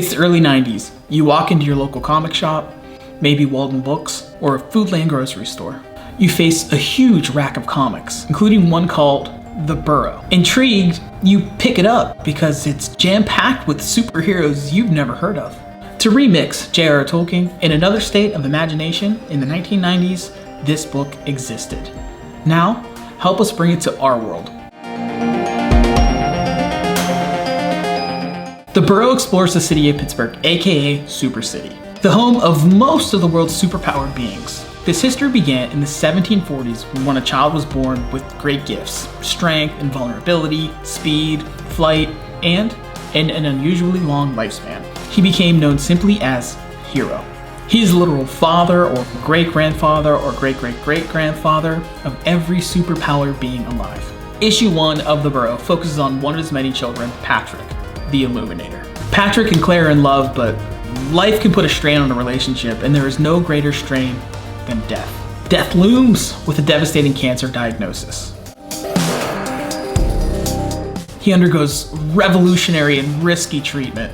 It's the early 90s. You walk into your local comic shop, maybe Walden Books, or a Foodland grocery store. You face a huge rack of comics, including one called The Borough. Intrigued, you pick it up because it's jam-packed with superheroes you've never heard of. To remix J.R.R. Tolkien in another state of imagination in the 1990s, this book existed. Now, help us bring it to our world. The Borough explores the city of Pittsburgh, aka Super City, the home of most of the world's superpowered beings. This history began in the 1740s when a child was born with great gifts, strength and vulnerability, speed, flight, and an unusually long lifespan. He became known simply as Hero. He is the literal father or great-grandfather or great-great-great-grandfather of every superpowered being alive. Issue 1 of The Borough focuses on one of his many children, Patrick, the Illuminator. Patrick and Claire are in love, but life can put a strain on a relationship, and there is no greater strain than death. Death looms with a devastating cancer diagnosis. He undergoes revolutionary and risky treatment.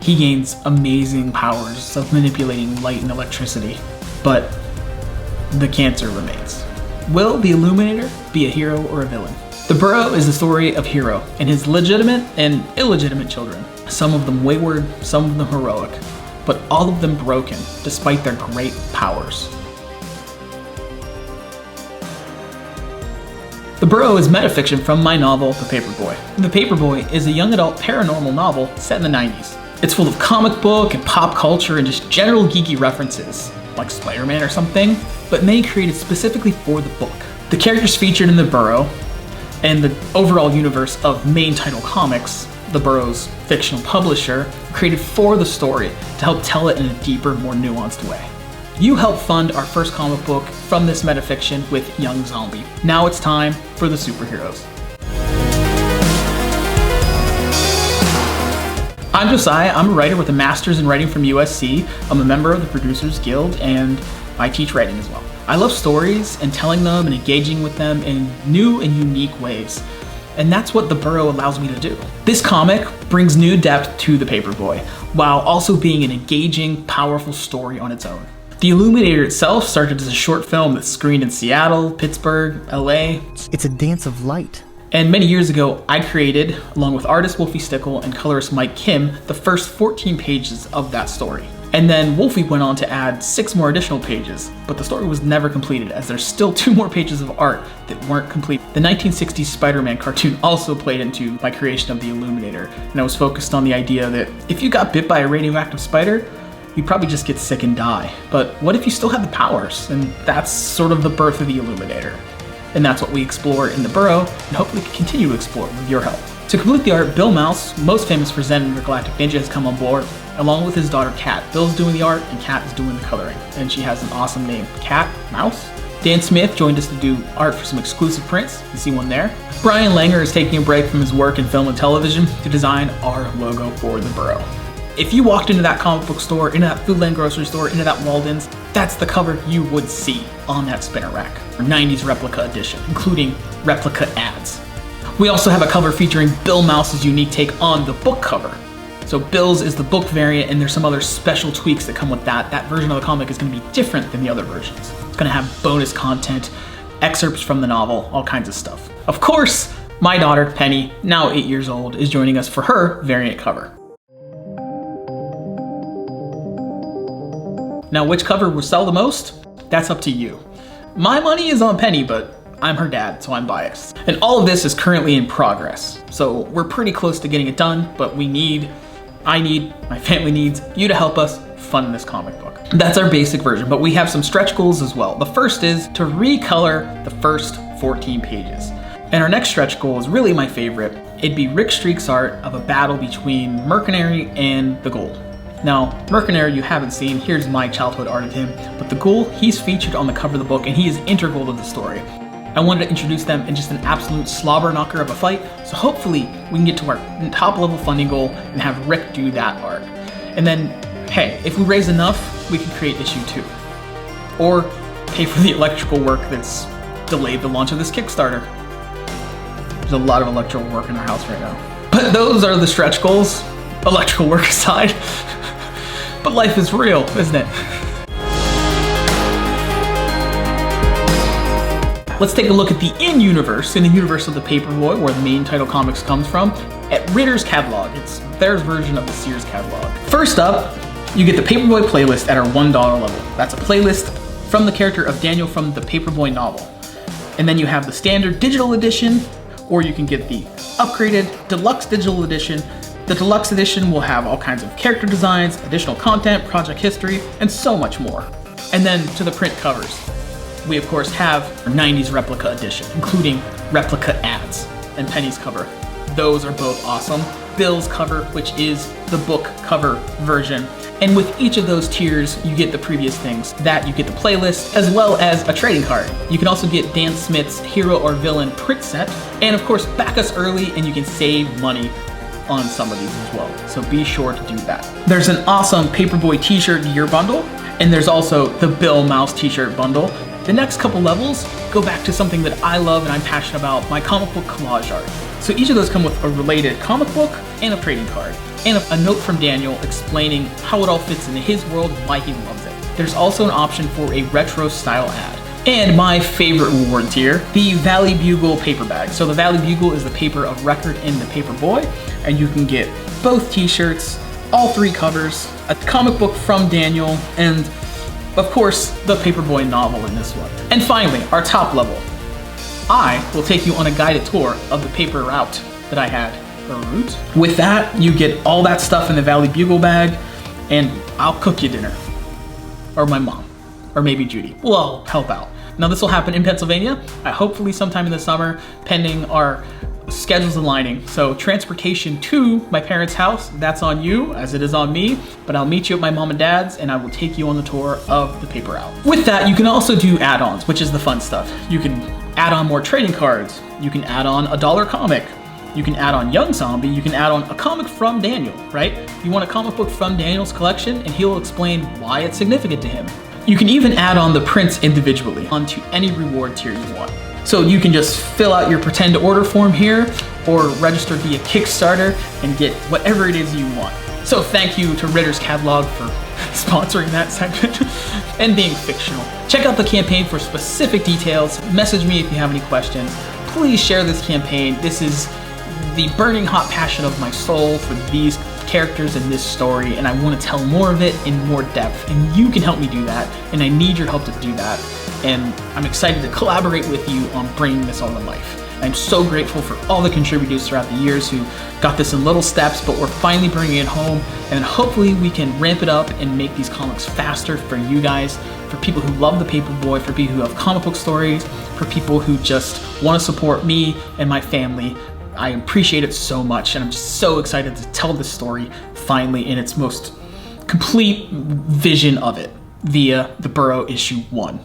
He gains amazing powers of manipulating light and electricity, but the cancer remains. Will the Illuminator be a hero or a villain? The Borough is the story of Hero and his legitimate and illegitimate children. Some of them wayward, some of them heroic, but all of them broken despite their great powers. The Borough is metafiction from my novel, The Paperboy. The Paperboy is a young adult paranormal novel set in the 90s. It's full of comic book and pop culture and just general geeky references, like Spider-Man or something, but many created specifically for the book. The characters featured in The Borough and the overall universe of Main Title Comics, The Borough's fictional publisher, created for the story to help tell it in a deeper, more nuanced way. You helped fund our first comic book from this metafiction with Young Zombie. Now it's time for the superheroes. I'm Josiah. I'm a writer with a master's in writing from USC. I'm a member of the Producers Guild, and I teach writing as well. I love stories and telling them and engaging with them in new and unique ways. And that's what The Borough allows me to do. This comic brings new depth to The Paperboy, while also being an engaging, powerful story on its own. The Illuminator itself started as a short film that screened in Seattle, Pittsburgh, LA. It's a dance of light. And many years ago, I created, along with artist Wolfie Stickle and colorist Mike Kim, the first 14 pages of that story. And then Wolfie went on to add 6 more additional pages, but the story was never completed as there's still 2 more pages of art that weren't complete. The 1960s Spider-Man cartoon also played into my creation of the Illuminator, and I was focused on the idea that if you got bit by a radioactive spider, you'd probably just get sick and die. But what if you still had the powers? And that's sort of the birth of the Illuminator. And that's what we explore in The Borough, and hopefully can continue to explore with your help. To complete the art, Bill Mouse, most famous for Zen and Galactic Ninja, has come on board, along with his daughter Kat. Bill's doing the art, and Kat is doing the coloring, and she has an awesome name, Kat Mouse. Dan Smith joined us to do art for some exclusive prints. You see one there. Brian Langer is taking a break from his work in film and television to design our logo for The Borough. If you walked into that comic book store, into that Foodland grocery store, into that Walden's, that's the cover you would see on that spinner rack, or 90s replica edition, including replica ads. We also have a cover featuring Bill Mouse's unique take on the book cover. So Bill's is the book variant, and there's some other special tweaks that come with that. That version of the comic is going to be different than the other versions. It's going to have bonus content, excerpts from the novel, all kinds of stuff. Of course, my daughter, Penny, now 8 years old, is joining us for her variant cover. Now, which cover will sell the most? That's up to you. My money is on Penny, but I'm her dad, so I'm biased. And all of this is currently in progress. So we're pretty close to getting it done, but my family needs you to help us fund this comic book. That's our basic version, but we have some stretch goals as well. The first is to recolor the first 14 pages. And our next stretch goal is really my favorite. It'd be Rick Streak's art of a battle between Mercenary and the Ghoul. Now, Mercenary you haven't seen, here's my childhood art of him, but the Ghoul, he's featured on the cover of the book and he is integral to the story. I wanted to introduce them in just an absolute slobber knocker of a fight, so hopefully we can get to our top level funding goal and have Rick do that art. And then, hey, if we raise enough, we can create issue 2. Or pay for the electrical work that's delayed the launch of this Kickstarter. There's a lot of electrical work in our house right now. But those are the stretch goals, electrical work aside. But life is real, isn't it? Let's take a look at the in-universe, in the universe of the Paperboy, where the main title comics comes from, at Ritter's catalog. It's their version of the Sears catalog. First up, you get the Paperboy playlist at our $1 level. That's a playlist from the character of Daniel from the Paperboy novel. And then you have the standard digital edition, or you can get the upgraded deluxe digital edition. The deluxe edition will have all kinds of character designs, additional content, project history, and so much more. And then to the print covers. We of course have our 90s replica edition, including replica ads and Penny's cover. Those are both awesome. Bill's cover, which is the book cover version. And with each of those tiers, you get the previous things. That you get the playlist, as well as a trading card. You can also get Dan Smith's Hero or Villain print set. And of course, back us early and you can save money on some of these as well. So be sure to do that. There's an awesome Paperboy t-shirt gear bundle, and there's also the Bill Mouse t-shirt bundle. The next couple levels go back to something that I love and I'm passionate about, my comic book collage art. So each of those come with a related comic book and a trading card, and a note from Daniel explaining how it all fits into his world and why he loves it. There's also an option for a retro style ad. And my favorite reward tier, the Valley Bugle paper bag. So the Valley Bugle is the paper of record in the Paperboy, and you can get both t-shirts, all 3 covers, a comic book from Daniel, and of course, the Paperboy novel in this one. And finally, our top level. I will take you on a guided tour of the paper route that I had, or route. With that, you get all that stuff in the Valley Bugle bag, and I'll cook you dinner. Or my mom, or maybe Judy. We'll all help out. Now this will happen in Pennsylvania, hopefully sometime in the summer, pending our schedules aligning. So transportation to my parents' house, that's on you as it is on me, but I'll meet you at my mom and dad's and I will take you on the tour of the paper route. With that, you can also do add-ons, which is the fun stuff. You can add on more trading cards, you can add on a $1 comic, you can add on Young Zombie, you can add on a comic from Daniel, right? You want a comic book from Daniel's collection and he'll explain why it's significant to him. You can even add on the prints individually onto any reward tier you want. So you can just fill out your pretend order form here or register via Kickstarter and get whatever it is you want. So thank you to Ritter's Catalog for sponsoring that segment and being fictional. Check out the campaign for specific details. Message me if you have any questions. Please share this campaign. This is the burning hot passion of my soul for these characters in this story, and I want to tell more of it in more depth, and you can help me do that, and I need your help to do that, and I'm excited to collaborate with you on bringing this all to life. I'm so grateful for all the contributors throughout the years who got this in little steps, but we're finally bringing it home, and hopefully we can ramp it up and make these comics faster for you guys, for people who love the Paperboy, for people who have comic book stories, for people who just want to support me and my family. I appreciate it so much, and I'm just so excited to tell this story finally in its most complete vision of it via the Borough issue 1.